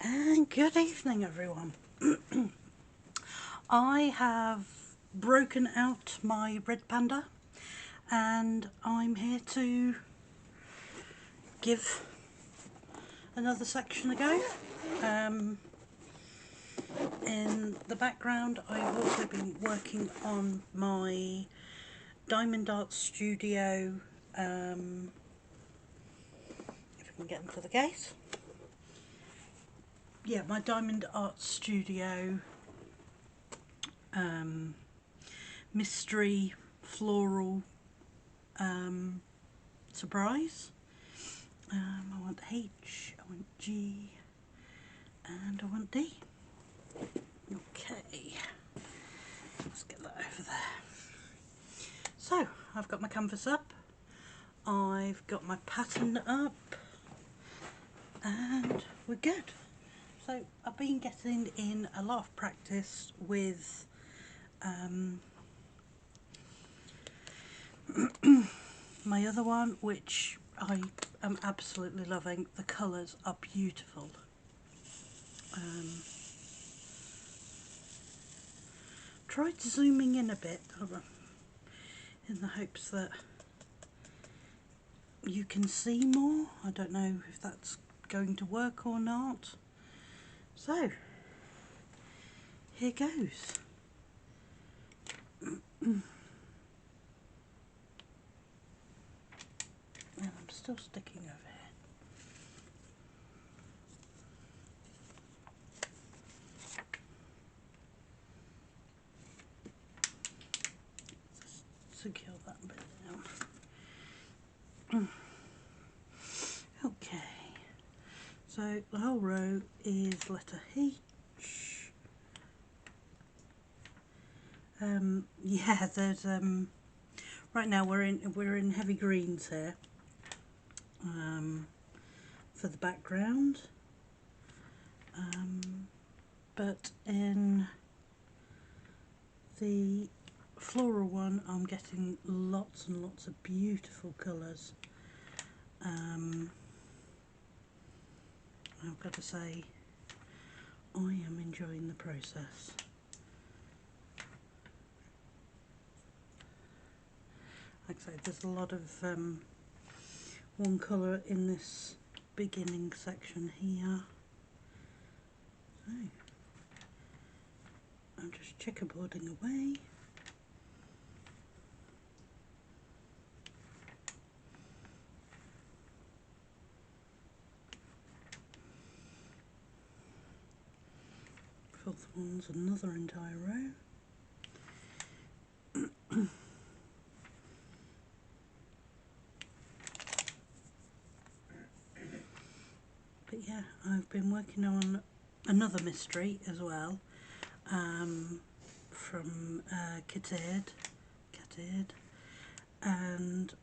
And good evening, everyone. I have broken out my red panda and I'm here to give another section a go. In the background, I've also been working on my Diamond Art Studio, if I can get into the case. Yeah, my Diamond Art Studio mystery floral surprise. I want H, I want G, and I want D. Okay, let's get that over there. So, I've got my canvas up, I've got my pattern up, and we're good. So I've been getting in a lot of practice with my other one, which I am absolutely loving. The colours are beautiful. Tried zooming in a bit in the hopes that you can see more. I don't know if that's going to work or not. So, here goes. And I'm still sticking over here. Just secure that bit down. Okay, so the whole row is letter H. Yeah, there's right now we're in heavy greens here for the background, but in the floral one I'm getting lots and lots of beautiful colours. I've got to say, I am enjoying the process. Like I say, there's a lot of one colour in this beginning section here. So, I'm just checkerboarding away. Fourth one's another entire row. But yeah, I've been working on another mystery as well, from Catid, and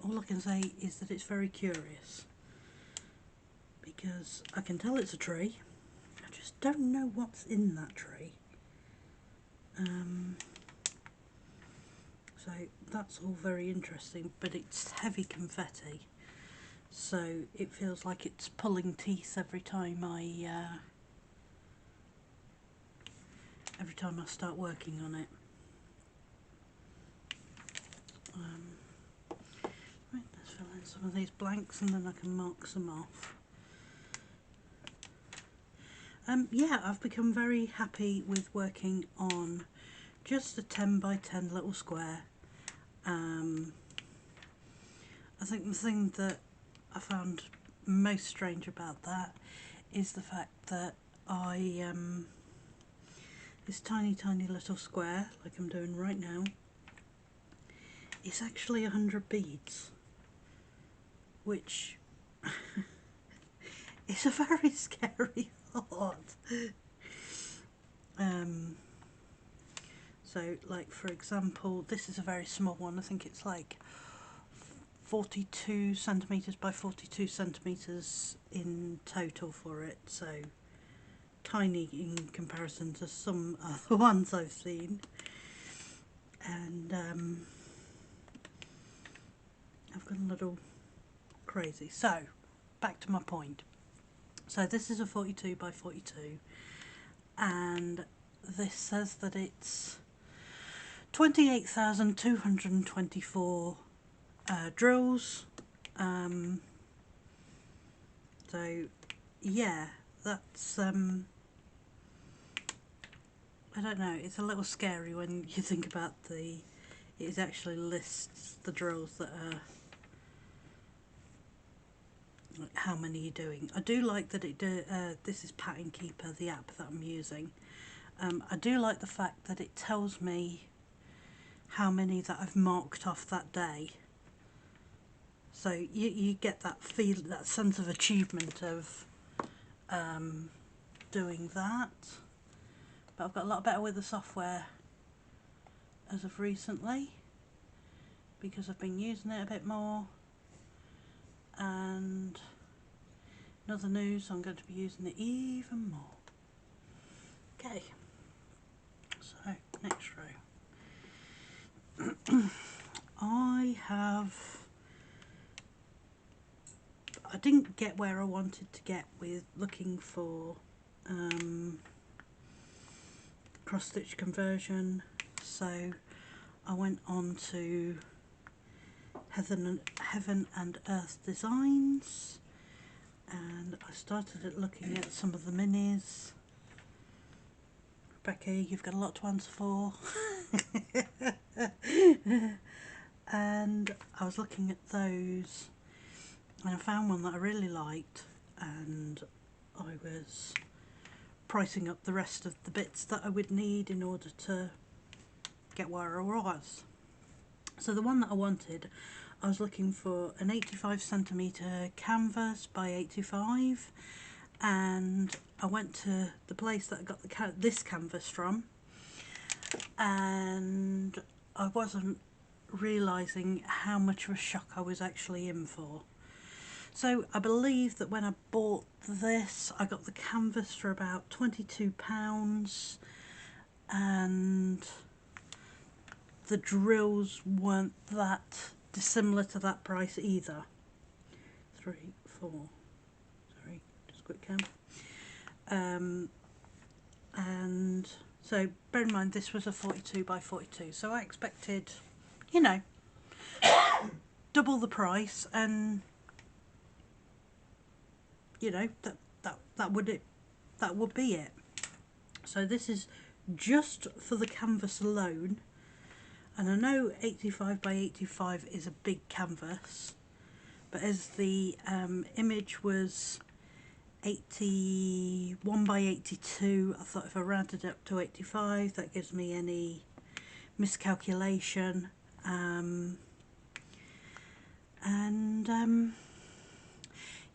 all I can say is that it's very curious, because I can tell it's a tree, I just don't know what's in that tree. So that's all very interesting, but it's heavy confetti, so it feels like it's pulling teeth every time I start working on it. Right, let's fill in some of these blanks and then I can mark some off. Yeah, I've become very happy with working on just a 10 by 10 little square. I think the thing that I found most strange about that is the fact that this tiny little square, like I'm doing right now, is actually 100 beads, which is a very scary thought. So, like, for example, this is a very small one. I think it's like 42 centimetres by 42 centimetres in total for it, so tiny in comparison to some other ones I've seen. And I've gone a little crazy. So, back to my point. So this is a 42 by 42, and this says that it's 28,224 drills. So yeah, that's I don't know, it's a little scary when you think about it actually lists the drills that are, like, how many you're doing. I do like that this is Pattern Keeper, the app that I'm using. I do like the fact that it tells me how many that I've marked off that day. So you get that feel, that sense of achievement of doing that. But I've got a lot better with the software as of recently, because I've been using it a bit more. And in other news, I'm going to be using it even more. Okay, so next row. I didn't get where I wanted to get with looking for cross stitch conversion, so I went on to Heaven and Earth Designs, and I started looking at some of the minis. Becky, you've got a lot to answer for. And I was looking at those, and I found one that I really liked, and I was pricing up the rest of the bits that I would need in order to get where I was. So the one that I wanted, I was looking for an 85 centimetre canvas by 85, and I went to the place that I got this canvas from, and I wasn't realising how much of a shock I was actually in for. So I believe that when I bought this, I got the canvas for about £22, and the drills weren't that dissimilar to that price either. 3, 4, sorry, just quick count. And so bear in mind this was a 42 by 42, so I expected, you know, double the price, and you know, that would be it. So this is just for the canvas alone, and I know 85 by 85 is a big canvas, but as the image was 81 by 82, I thought if I rounded it up to 85, that gives me any miscalculation.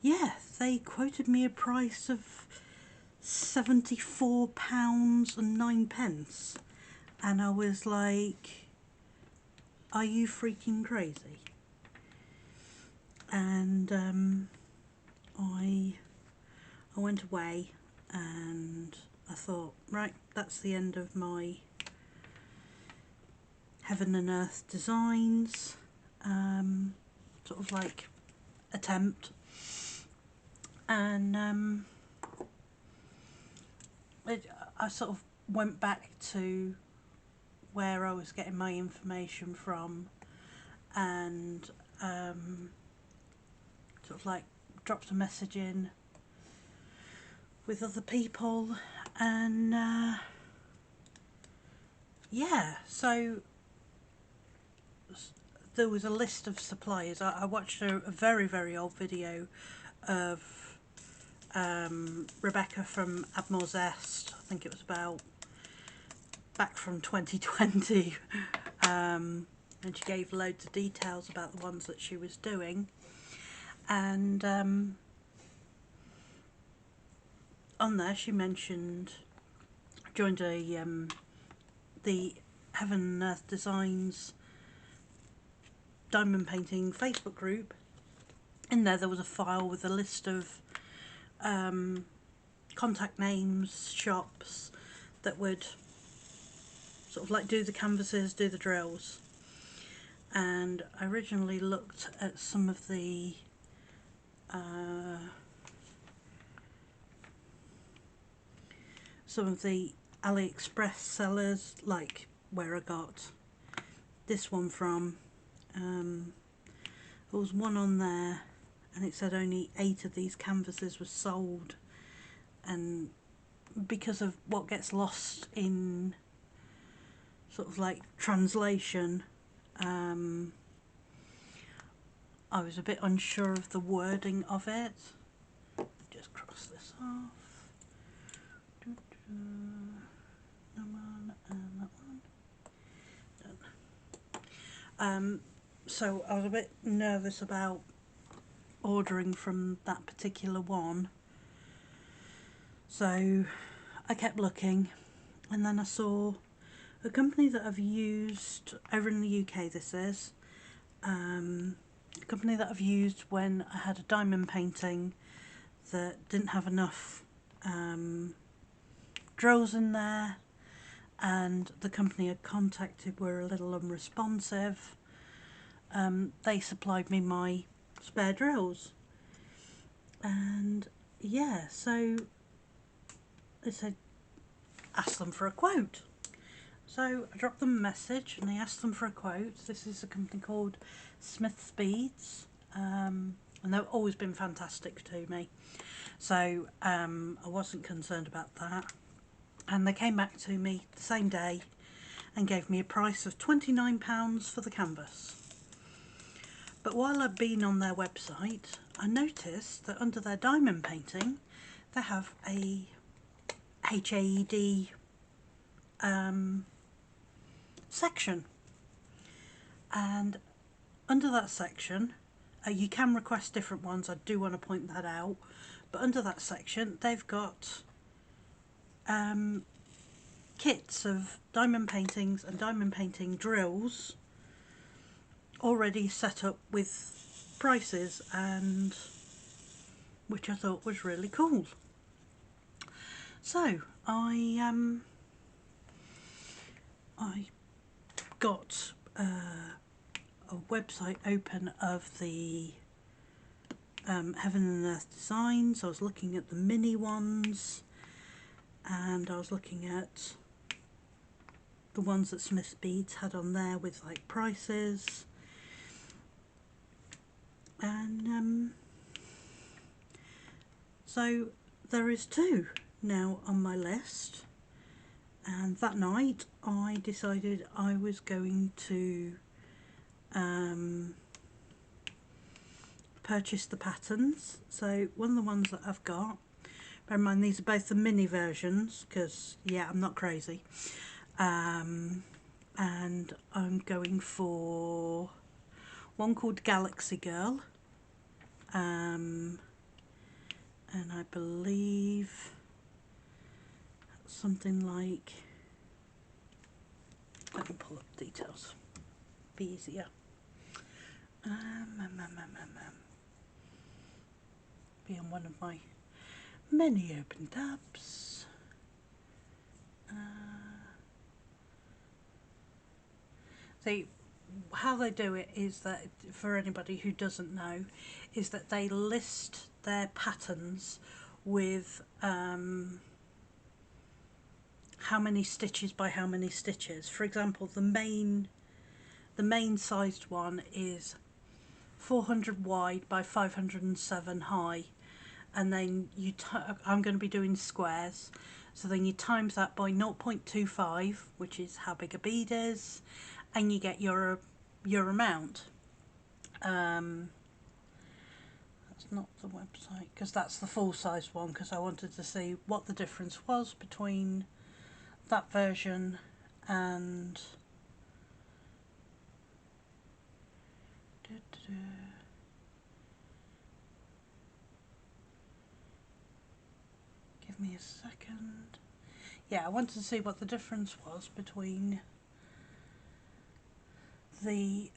Yeah, they quoted me a price of £74.09, and I was like, are you freaking crazy? And I went away, and I thought, right, that's the end of my Heaven and Earth Designs sort of like attempt. And I sort of went back to where I was getting my information from, and sort of like dropped a message in with other people, and yeah, so there was a list of suppliers. I watched a very old video of Rebecca from Admiral Zest. I think it was about back from 2020, and she gave loads of details about the ones that she was doing, and on there she mentioned, joined the Heaven and Earth Designs diamond painting Facebook group. In there was a file with a list of contact names, shops that would sort of like do the canvases, do the drills. And I originally looked at some of the some of the AliExpress sellers, like where I got this one from. There was one on there and it said only 8 of these canvases were sold, and because of what gets lost in sort of like translation, I was a bit unsure of the wording of it. Just cross this off. That one and that one. Done. So I was a bit nervous about ordering from that particular one. So I kept looking, and then I saw a company that I've used over in the UK. This is a company that I've used when I had a diamond painting that didn't have enough drills in there, and the company I contacted were a little unresponsive. They supplied me my spare drills, and yeah, so I said, ask them for a quote. So I dropped them a message and I asked them for a quote. This is a company called Smith Speeds, and they've always been fantastic to me, so I wasn't concerned about that. And they came back to me the same day and gave me a price of £29 for the canvas. But while I'd been on their website, I noticed that under their diamond painting they have a HAED section, and under that section you can request different ones. I do want to point that out, but under that section they've got kits of diamond paintings and diamond painting drills already set up with prices, and which I thought was really cool. So I got a website open of the Heaven and Earth designs. I was looking at the mini ones, and I was looking at the ones that Smith Speeds had on there with like prices, and so there is 2 now on my list. And that night I decided I was going to purchase the patterns. So one of the ones that I've got, bear in mind these are both the mini versions because yeah, I'm not crazy, and I'm going for one called Galaxy Girl, and I believe something like, let me pull up details, be easier. Be on one of my many open tabs. See, how they do it is that, for anybody who doesn't know, is that they list their patterns with how many stitches by how many stitches. For example, the main sized one is 400 wide by 507 high, and then I'm going to be doing squares, so then you times that by 0.25, which is how big a bead is, and you get your amount. That's not the website, because that's the full size one, because I wanted to see what the difference was between that version and give me a second. Yeah, I wanted to see what the difference was between the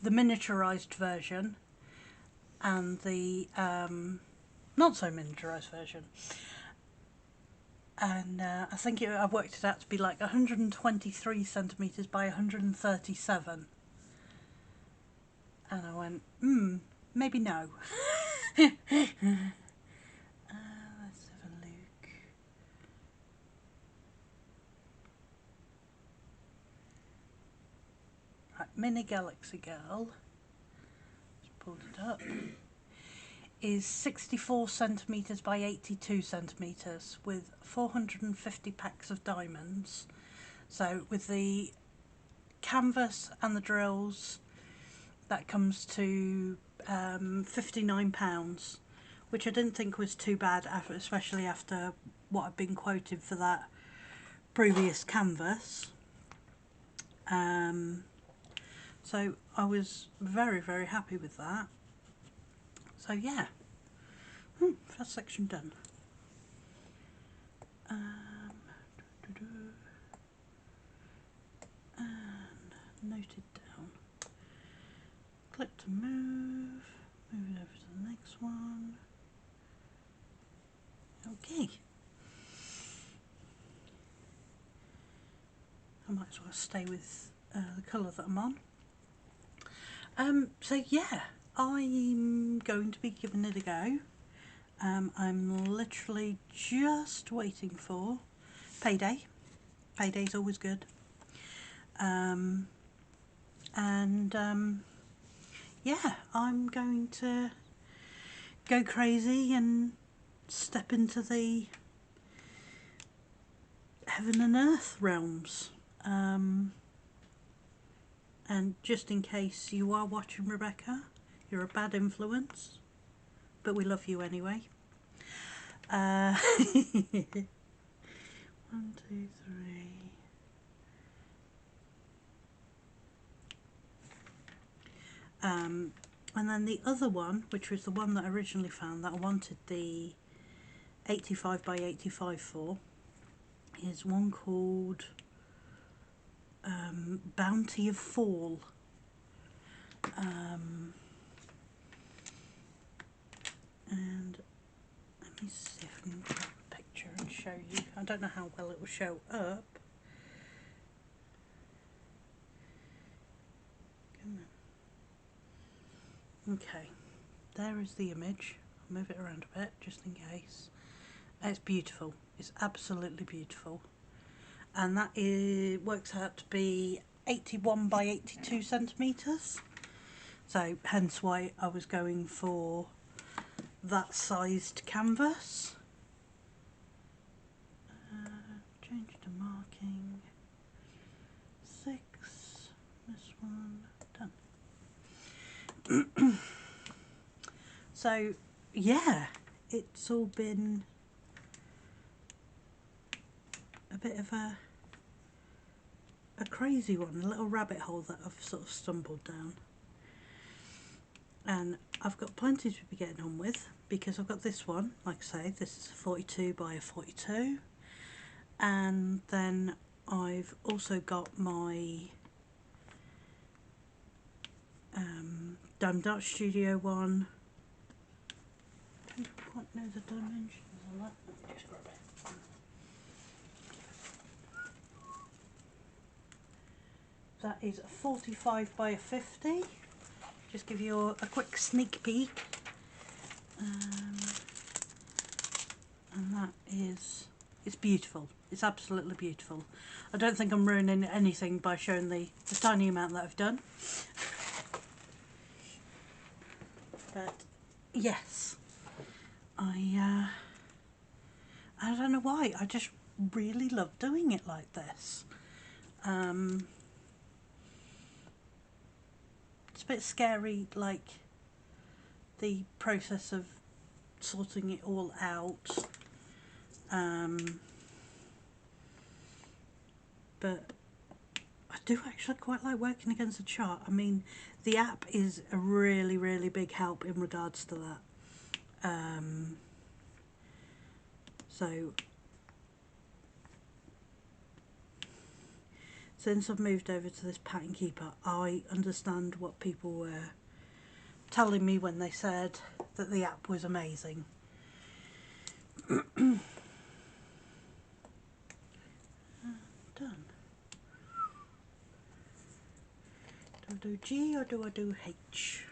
miniaturized version and the not so miniaturized version. And I think I worked it out to be like 123 centimetres by 137. And I went, maybe no. Mini Galaxy Girl, just pulled it up, is 64 centimetres by 82 centimetres with 450 packs of diamonds. So with the canvas and the drills, that comes to £59, which I didn't think was too bad, especially after what I've been quoted for that previous canvas. So I was very, very happy with that. So yeah, first section done. And noted down. Click to move it over to the next one. Okay. I might as well stay with the colour that I'm on. So yeah, I'm going to be giving it a go. I'm literally just waiting for payday. Payday's always good. Yeah, I'm going to go crazy and step into the heaven and earth realms. And just in case you are watching, Rebecca, you're a bad influence, but we love you anyway. 1, 2, 3. And then the other one, which was the one that I originally found that I wanted the 85 by 85 for, is one called Bounty of Fall. And let me see if I can grab a picture and show you. I don't know how well it will show up. Come on. Okay, there is the image. I'll move it around a bit just in case. It's beautiful. It's absolutely beautiful. And that works out to be 81 by 82 centimetres. So hence why I was going for that sized canvas. Change to marking. 6. This one. Done. So yeah, it's all been a bit of a crazy one, a little rabbit hole that I've sort of stumbled down. And I've got plenty to be getting on with, because I've got this one, like I say, this is a 42 by a 42. And then I've also got my Diamond Art Studio one. I don't quite know the dimensions on that. Let me just grab it. That is a 45 by a 50. Just give you a quick sneak peek. And that is, it's beautiful. It's absolutely beautiful. I don't think I'm ruining anything by showing the tiny amount that I've done. But yes, I don't know why, I just really love doing it like this. It's a bit scary, like the process of sorting it all out, but I do actually quite like working against a chart. I mean, the app is a really, really big help in regards to that. So since I've moved over to this Pattern Keeper, I understand what people were telling me when they said that the app was amazing. Done. Do I do G or do I do H?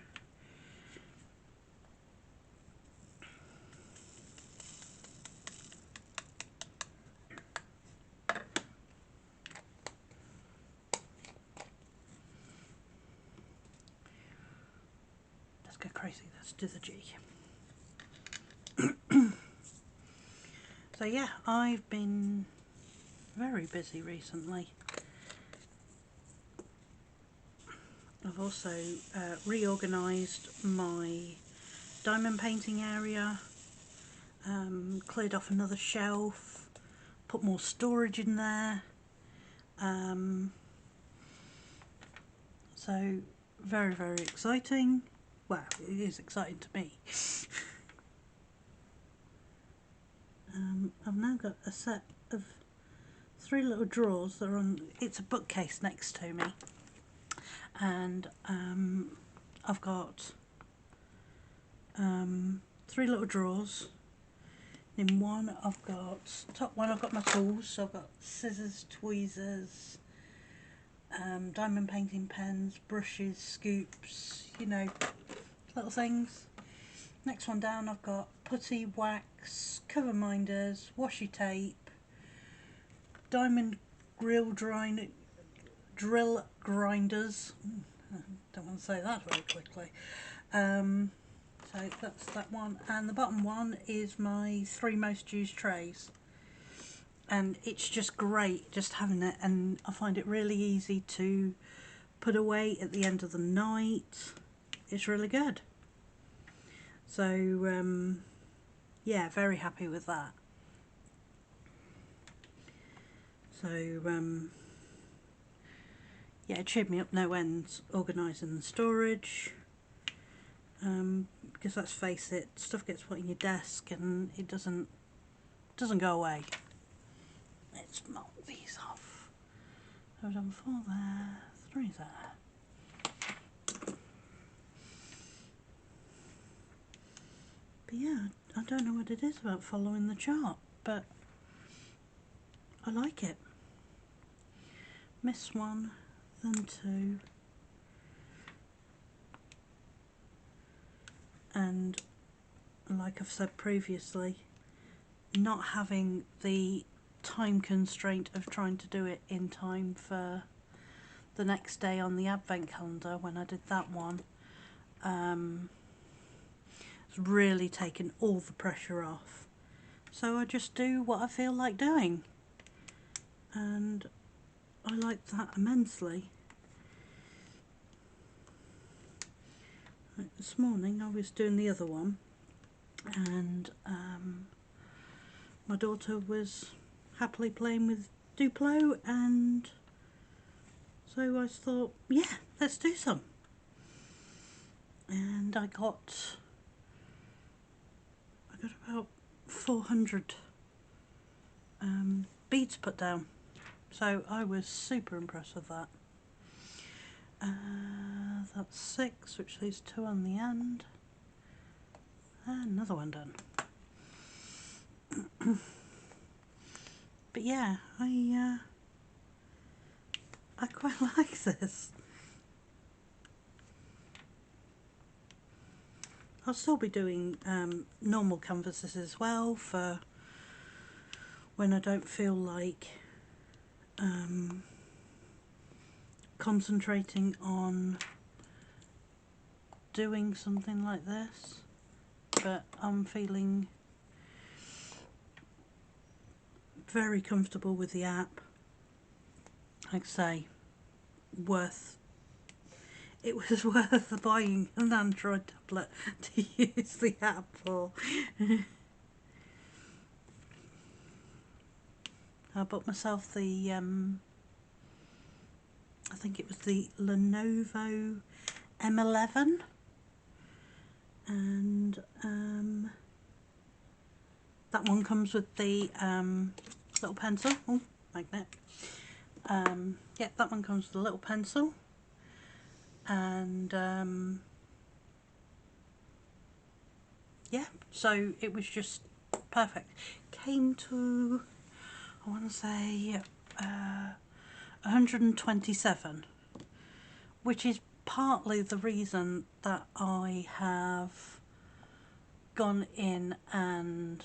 let's go crazy, let's do the G. So yeah, I've been very busy recently. I've also reorganised my diamond painting area, cleared off another shelf, put more storage in there. So very, very exciting. Well, it is exciting to me. I've now got a set of 3 little drawers that are on, it's a bookcase next to me, and I've got 3 little drawers. In one I've got, top one I've got my tools, so I've got scissors, tweezers, diamond painting pens, brushes, scoops, you know, little things. Next one down I've got putty, wax, cover minders, washi tape, diamond drill grinders. Don't want to say that very quickly. So that's that one, and the bottom one is my 3 most used trays, and it's just great just having it, and I find it really easy to put away at the end of the night. It's really good. So yeah, very happy with that. So yeah, it cheered me up no ends organising the storage, because let's face it, stuff gets put in your desk and it doesn't go away. Let's mark these off. So I've done 4 there, 3 there. But yeah, I don't know what it is about following the chart, but I like it. Miss 1, then 2, and like I've said previously, not having the time constraint of trying to do it in time for the next day on the advent calendar when I did that one, it's really taken all the pressure off. So I just do what I feel like doing, and I like that immensely. Right, this morning I was doing the other one, and my daughter was happily playing with Duplo, and so I thought, yeah, let's do some. And I got about 400 beads put down, so I was super impressed with that. That's 6, which leaves 2 on the end, and another one done. But yeah, I quite like this. I'll still be doing normal canvases as well for when I don't feel like concentrating on doing something like this, but I'm feeling very comfortable with the app. Like I say, it was worth buying an Android tablet to use the app for. I bought myself the I think it was the Lenovo M11, and that one comes with the little pencil. Oh, magnet. Yeah, that one comes with a little pencil, and yeah, so it was just perfect. Came to, I want to say 127, which is partly the reason that I have gone in and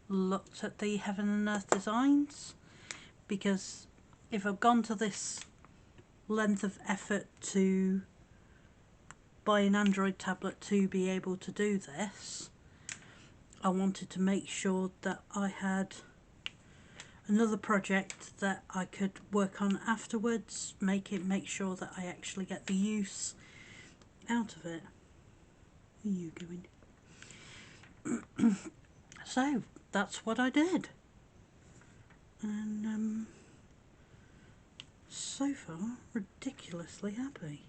looked at the Heaven and Earth designs, because if I've gone to this length of effort to buy an Android tablet to be able to do this, I wanted to make sure that I had another project that I could work on afterwards, make sure that I actually get the use out of it. Where are you going? So that's what I did, and so far ridiculously happy.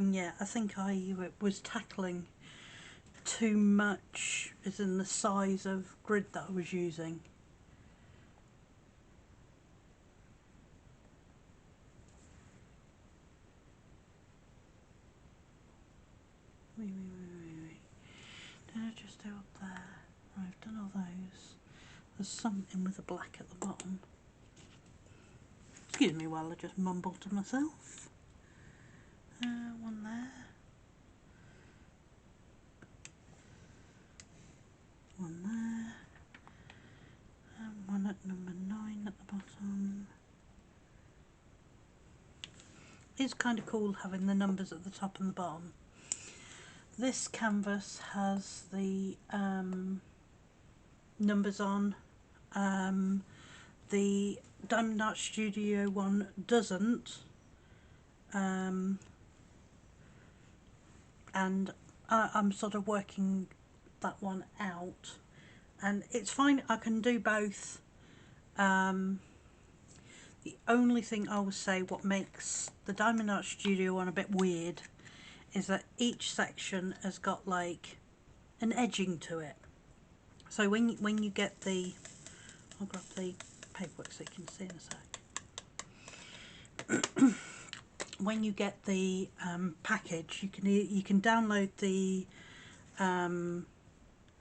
Yeah, I think I was tackling too much as in the size of grid that I was using. Wait. Did I just do up there? I've done all those. There's something with a black at the bottom. Excuse me while I just mumble to myself. One there. One there. And one at number 9 at the bottom. It's kind of cool having the numbers at the top and the bottom. This canvas has the numbers on. The Diamond Art Studio one doesn't. And I'm sort of working that one out, and it's fine. I can do both. The only thing I will say what makes the Diamond Art Studio one a bit weird is that each section has got like an edging to it. So when you get the, I'll grab the paperwork so you can see in a sec. When you get the package, you can download the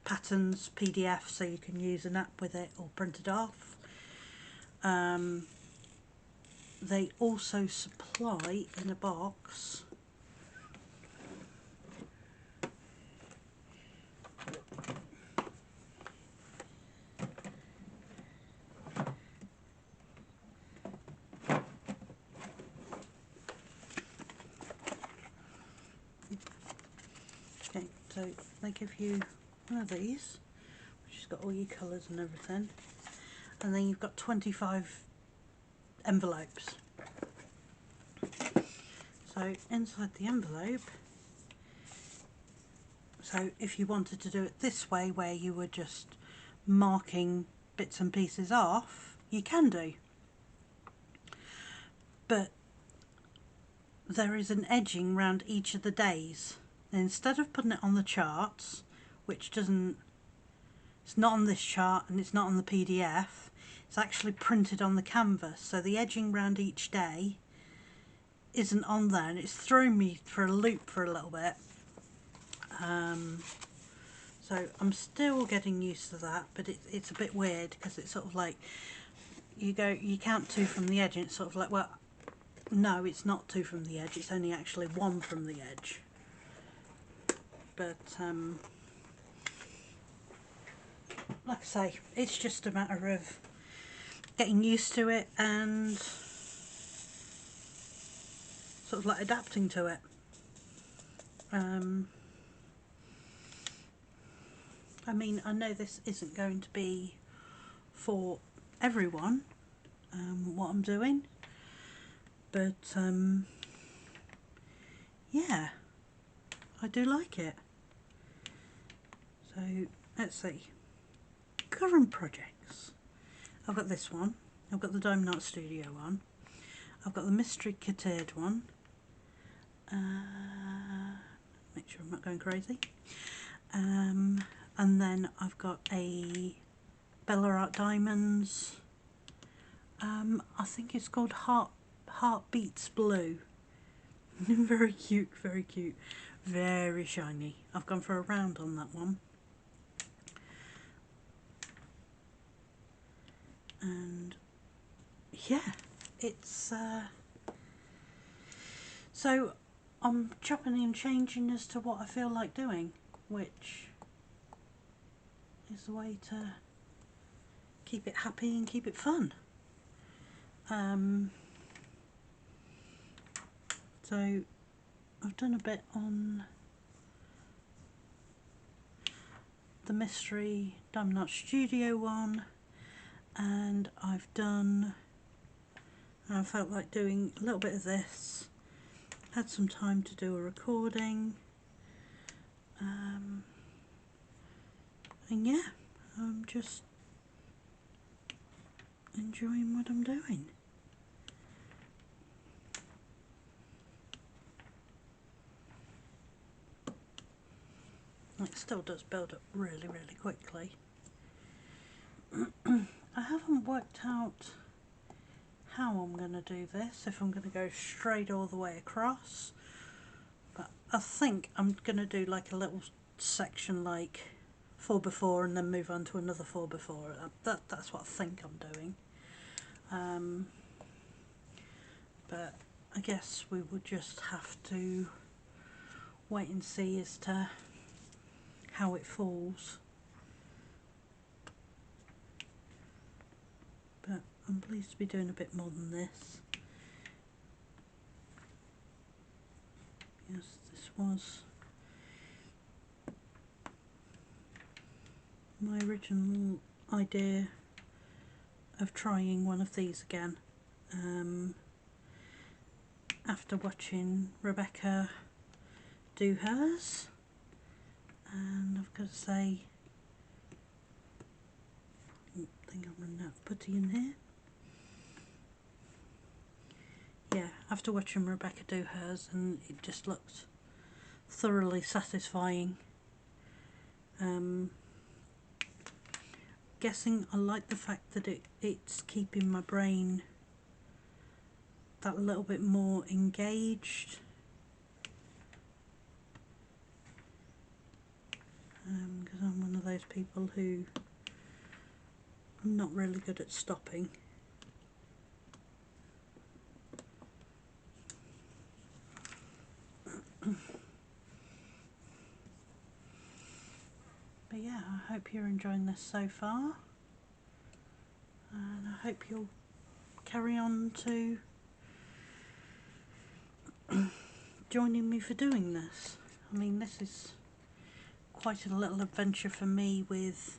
patterns PDF so you can use an app with it or print it off. They also supply in a box so they give you one of these which has got all your colours and everything, and then you've got 25 envelopes. So inside the envelope, so if you wanted to do it this way where you were just marking bits and pieces off, you can do, but there is an edging around each of the days. And instead of putting it on the charts, which doesn't, it's not on this chart and it's not on the PDF, it's actually printed on the canvas, so the edging around each day isn't on there, and it's thrown me for a loop for a little bit. So I'm still getting used to that, but it's a bit weird because it's sort of like you count 2 from the edge, and it's sort of like, well, no, it's not 2 from the edge, it's only actually 1 from the edge. But like I say, it's just a matter of getting used to it and sort of like adapting to it. I mean, I know this isn't going to be for everyone, what I'm doing, but yeah, I do like it. So let's see, current projects. I've got this one, I've got the Diamond Art Studio one, I've got the Mystery Kitted one, make sure I'm not going crazy, and then I've got a Bella Art Diamonds, I think it's called Heartbeats Blue. Very cute, very cute, very shiny. I've gone for a round on that one. And yeah, it's so I'm chopping and changing as to what I feel like doing, which is the way to keep it happy and keep it fun. So I've done a bit on the Mystery Diamond Art Studio one, and I felt like doing a little bit of this. Had some time to do a recording, and yeah, I'm just enjoying what I'm doing. It still does build up really, really quickly. I haven't worked out how I'm going to do this, if I'm going to go straight all the way across, but I think I'm going to do like a little section like 4x4 and then move on to another 4x4. That's what I think I'm doing. But I guess we would just have to wait and see as to how it falls. But I'm pleased to be doing a bit more than this. Yes, this was my original idea of trying one of these again. After watching Rebecca do hers, and I've got to say, I think I'm running out of putty in here. Yeah, after watching Rebecca do hers, and it just looked thoroughly satisfying. Guessing I like the fact that it's keeping my brain that little bit more engaged. Because I'm one of those people who I'm not really good at stopping. But yeah, I hope you're enjoying this so far, and I hope you'll carry on to joining me for doing this. I mean, this is quite a little adventure for me with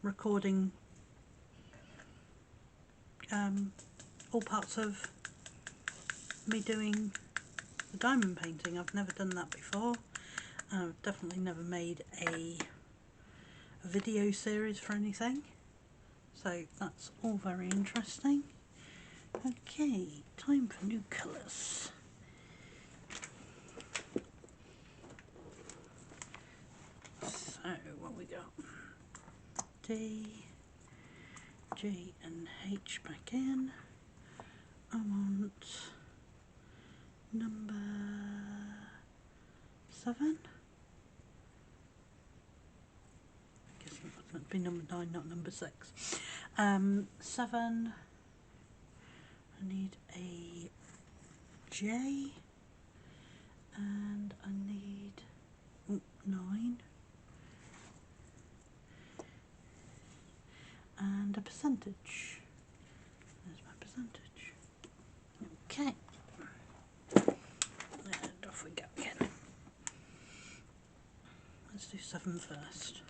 recording all parts of me doing the diamond painting. I've never done that before. I've definitely never made a video series for anything, so that's all very interesting. Okay, time for new colours. So what we got? D, G and H back in. I want number 7. I guess it was meant to be number 9, not number 6. 7. I need a J, and I need 9, and a percentage. There's my percentage. Okay, and off we go again. Let's do 7 first.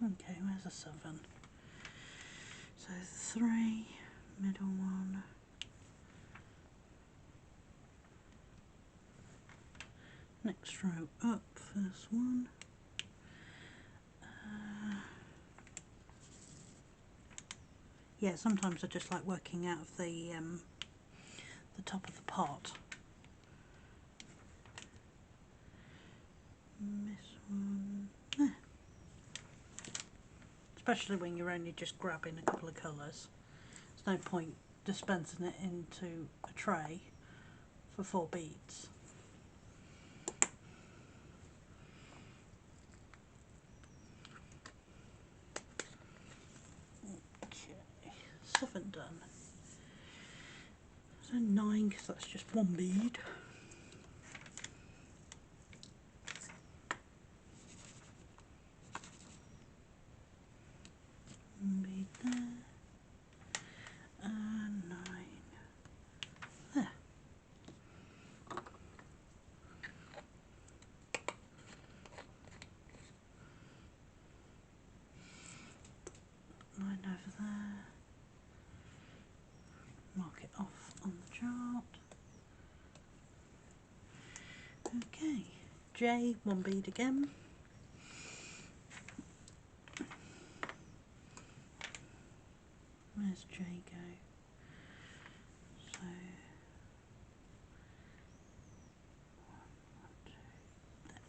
Okay, where's the 7? So 3, middle one, next row up, first one. Yeah, sometimes I just like working out of the top of the pot. This one, there. Especially when you're only just grabbing a couple of colours. There's no point dispensing it into a tray for 4 beads. Okay, 7 done. So So 9, because that's just one bead. One bead there. And 9 there. Line over there. Mark it off on the chart. Okay, J, one bead again. Where's J go? So, 1, 2, there.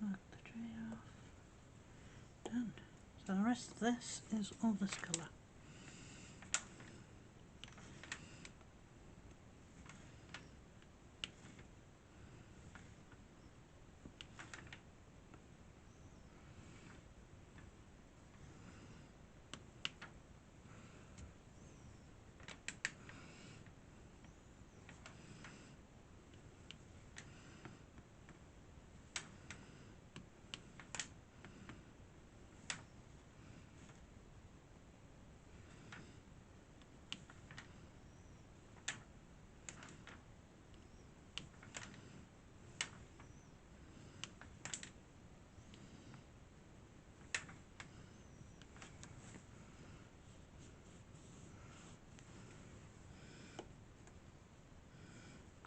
Mark the J off. Done. So the rest of this is all this colour.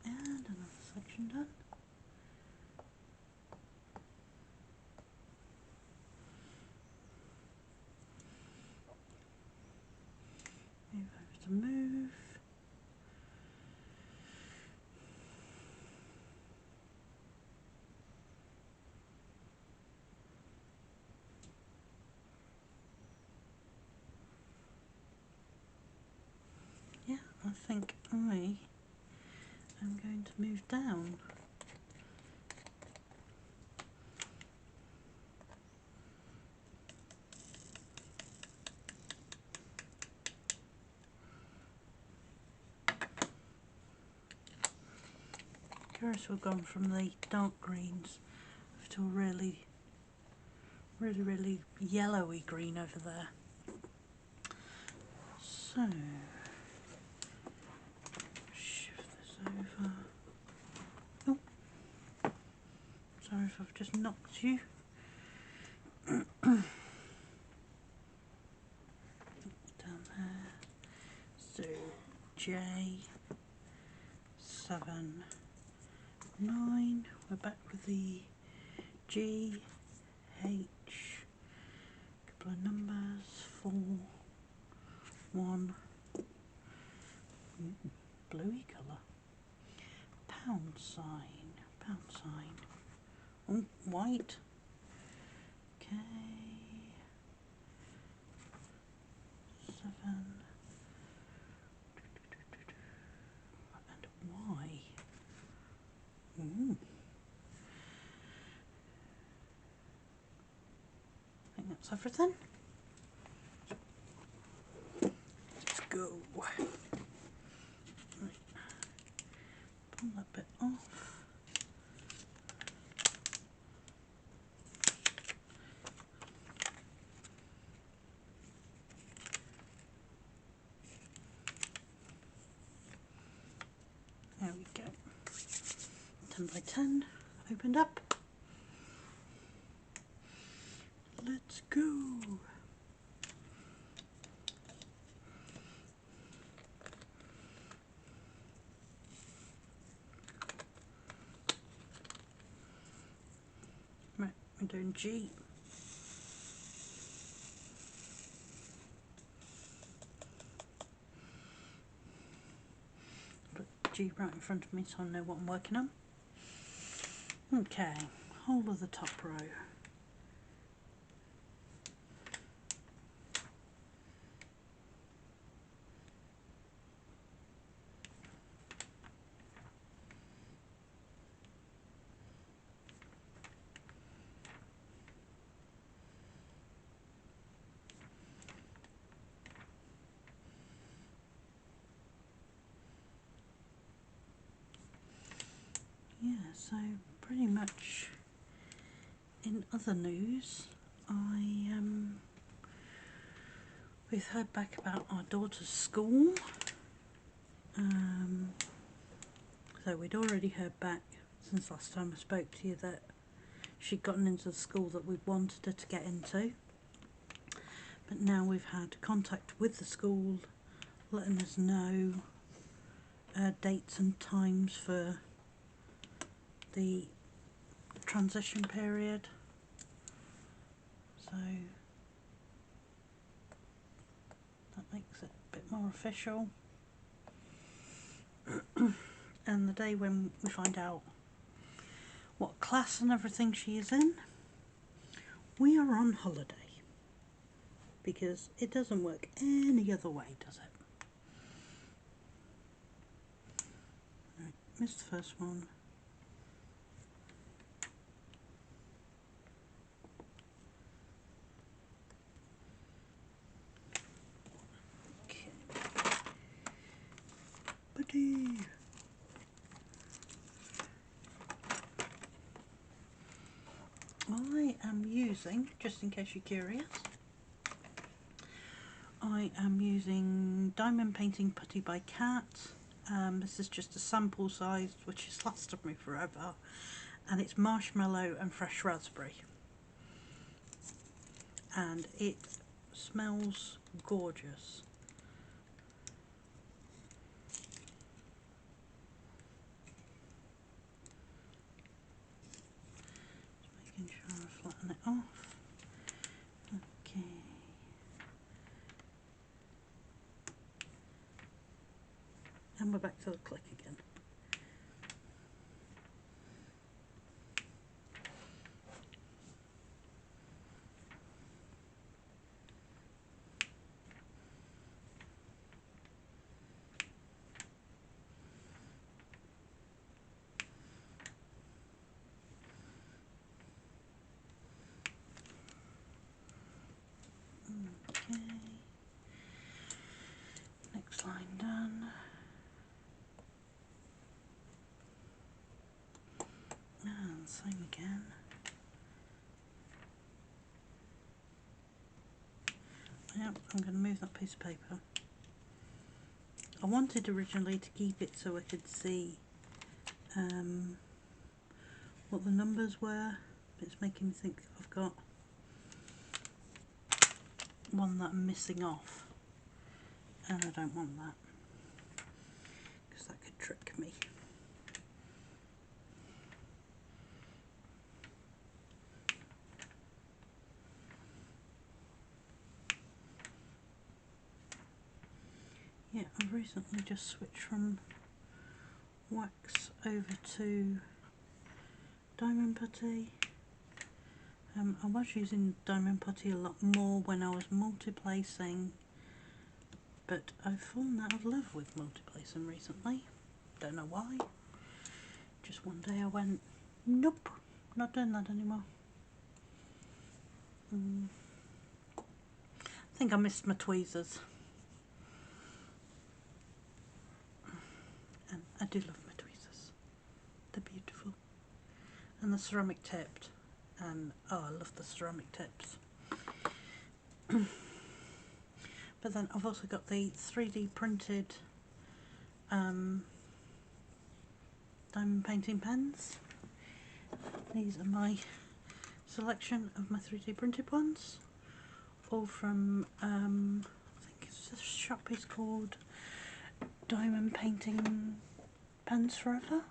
And another section done. Move over to move. Yeah, I think I am going to move down. Curious, we've gone from the dark greens to a really yellowy green over there. So, shift this over. Oh, sorry if I've just knocked you. Down there. So, J, 7, 9. We're back with the G, H, couple of numbers, 4, 1, bluey colour, pound sign, oh, white, okay, 7, and Y, ooh. I think that's everything. Let's go. Right. Pull that bit off. There we go. 10 by 10 opened up. Let's go. Right, we're doing G. Put G right in front of me so I know what I'm working on. Okay, whole of the top row. so pretty much in other news, we've heard back about our daughter's school. So we'd already heard back since last time I spoke to you that she'd gotten into the school that we'd wanted her to get into. But now we've had contact with the school letting us know dates and times for the transition period. So that makes it a bit more official. And the day when we find out what class and everything she is in, we are on holiday. Because it doesn't work any other way, does it? Right, missed the first one. Okay. Buddy! I am using, just in case you're curious, I am using Diamond Painting Putty by Cat. This is just a sample size, which has lasted me forever, and it's marshmallow and fresh raspberry, and it smells gorgeous. Just making sure I flatten it off. Okay. And we're back to the click again. Okay. Next line done. And same again. Yep, I'm going to move that piece of paper. I wanted originally to keep it so I could see what the numbers were, but it's making me think I've got one that I'm missing off, and I don't want that because that could trick me. Yeah, I've recently just switched from wax over to diamond putty. I was using diamond putty a lot more when I was multi-placing, but I've fallen out of love with multi-placing recently. Don't know why. Just one day I went, nope, not doing that anymore. I think I missed my tweezers. And I do love my tweezers. They're beautiful. And the ceramic tipped. And oh, I love the ceramic tips. But then I've also got the 3D printed diamond painting pens. These are my selection of my 3D printed ones, all from I think the shop is called Diamond Painting Pens Forever.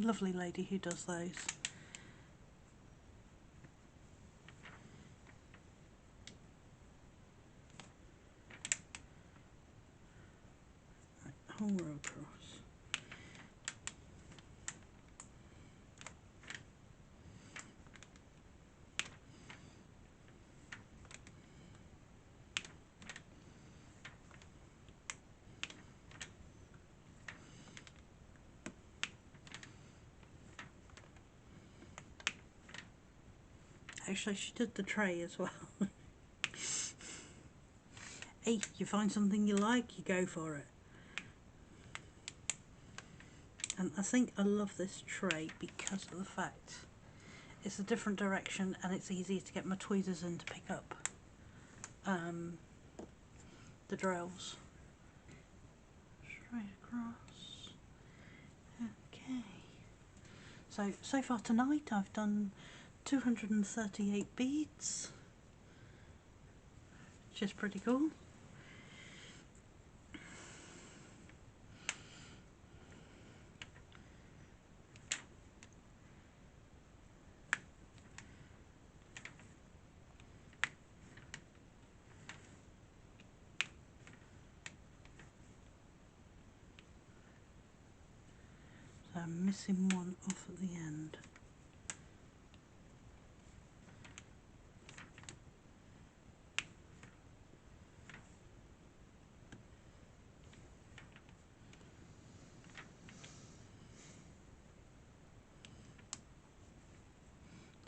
Lovely lady who does those. Right, whole row across. Actually, she did the tray as well. Hey, you find something you like, you go for it. And I think I love this tray because of the fact it's a different direction and it's easy to get my tweezers in to pick up the drills. Straight across. Okay. So far tonight I've done 238 beads, which is pretty cool. So I'm missing one off at the end.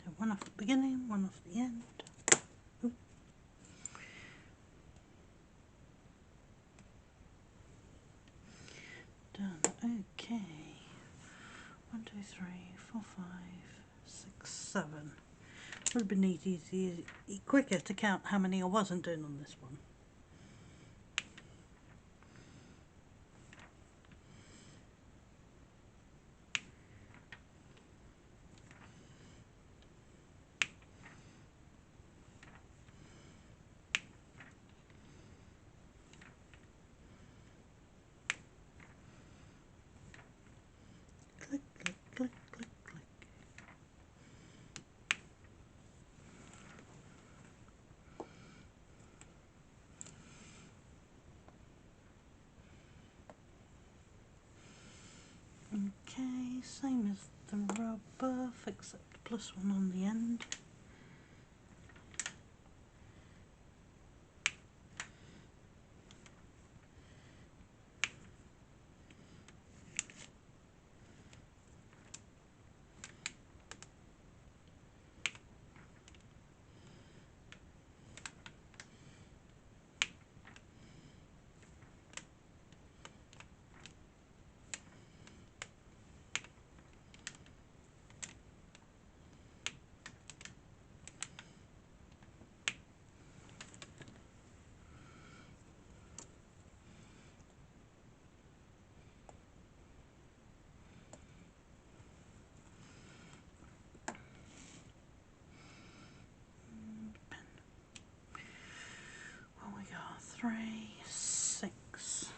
So one off at the beginning, one off the end. Ooh. Done. Okay. 1, 2, 3, 4, 5, 6, 7. Would have been easy, quicker to count how many I wasn't doing on this one. Click, click, click, click, click. Okay, same as the rubber, except plus one on the end. What we got? 3, 6.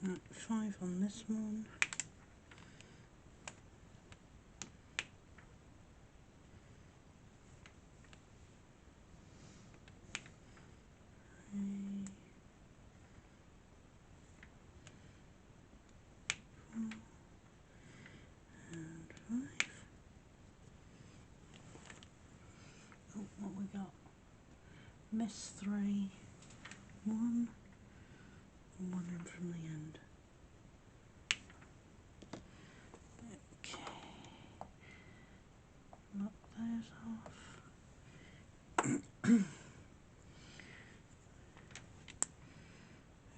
Right, 5 on this one. Oh, what we got? Miss 3, 1, and 1 in from the end. Okay, knock those off.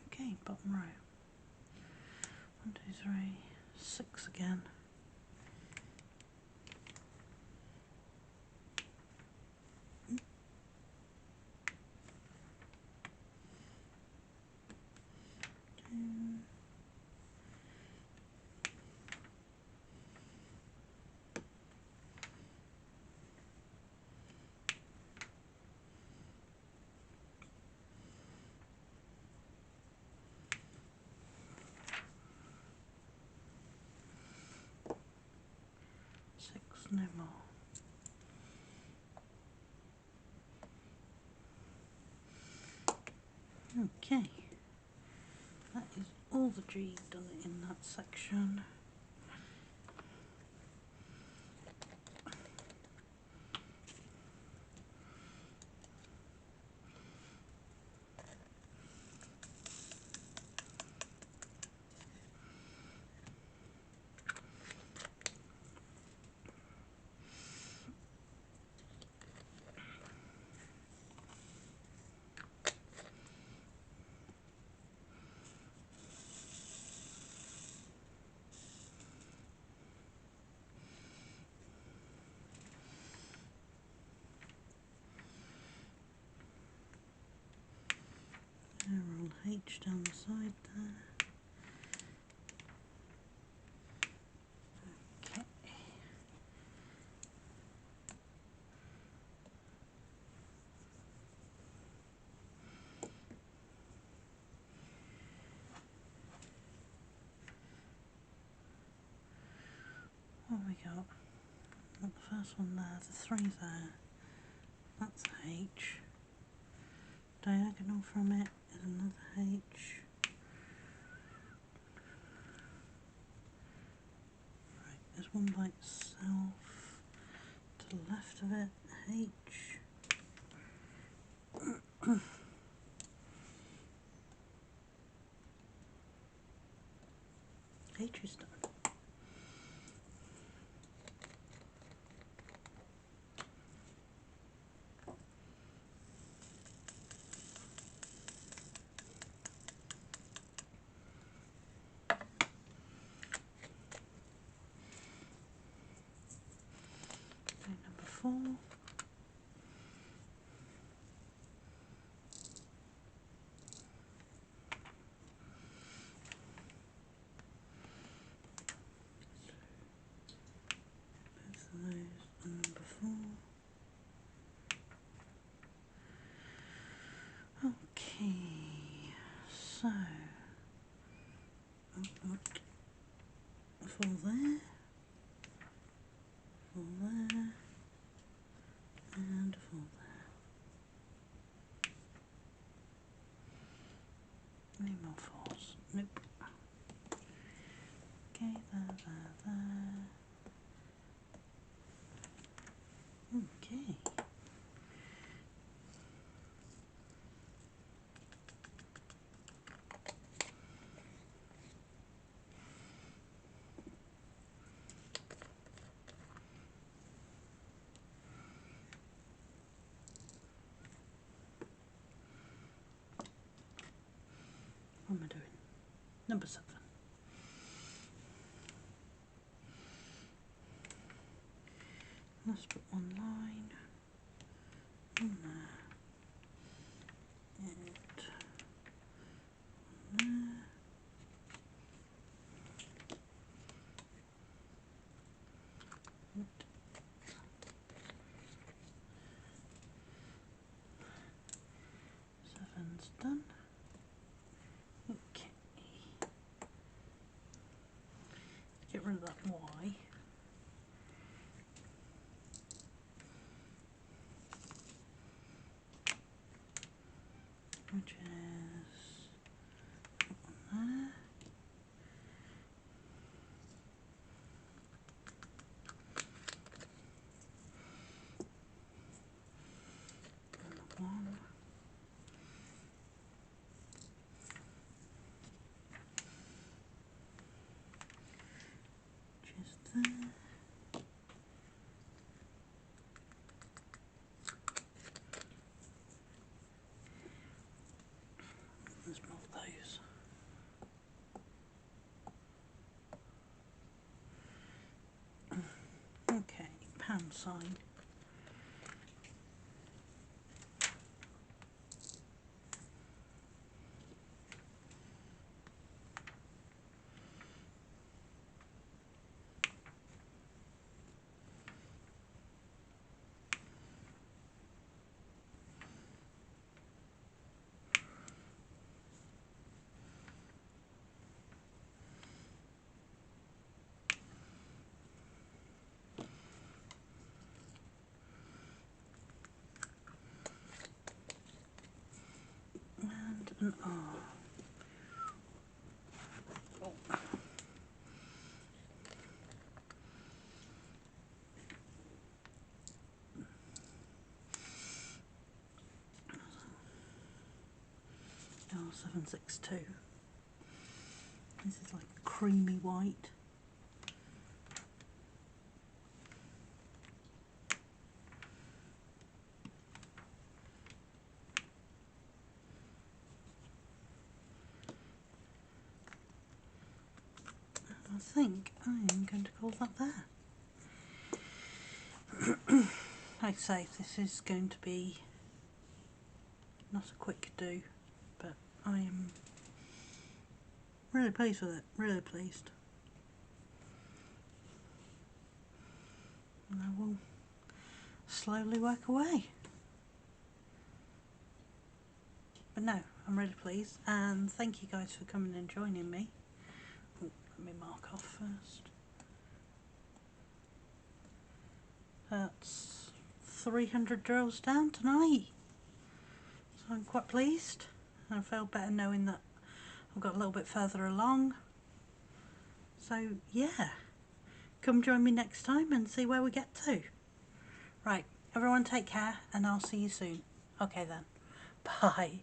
Okay, bottom row. 1, 2, 3, 6 again. no more. Okay, that is all the G done in that section. Roll H down the side there. Okay. What have we got? Got the first one there, the 3 there. That's H. Diagonal from it is another H. Right, there's one by itself. To the left of it, H. H is done. Okay, number 4. Both of those and number 4. Okay, so I've got 4 there, 4 there, and 4 there. Any more 4s? Nope. Okay, there. Okay. What am I doing? Number 7. Let's put one line on there. And there. Seven's done. Okay. Get rid of that Y. Which is on there. And the 1. Which is there. Let's move those. Okay, pound sign. Oh. Oh. Oh, 762. This is like creamy white. I think I am going to call that there. Like I say, this is going to be not a quick do, but I am really pleased with it, really pleased. And I will slowly work away. But no, I'm really pleased, and thank you guys for coming and joining me. Oh, let me mark off first. That's 300 drills down tonight, so I'm quite pleased. I feel better knowing that I've got a little bit further along. So yeah, come join me next time and see where we get to. Right, everyone take care, and I'll see you soon. Okay then, bye.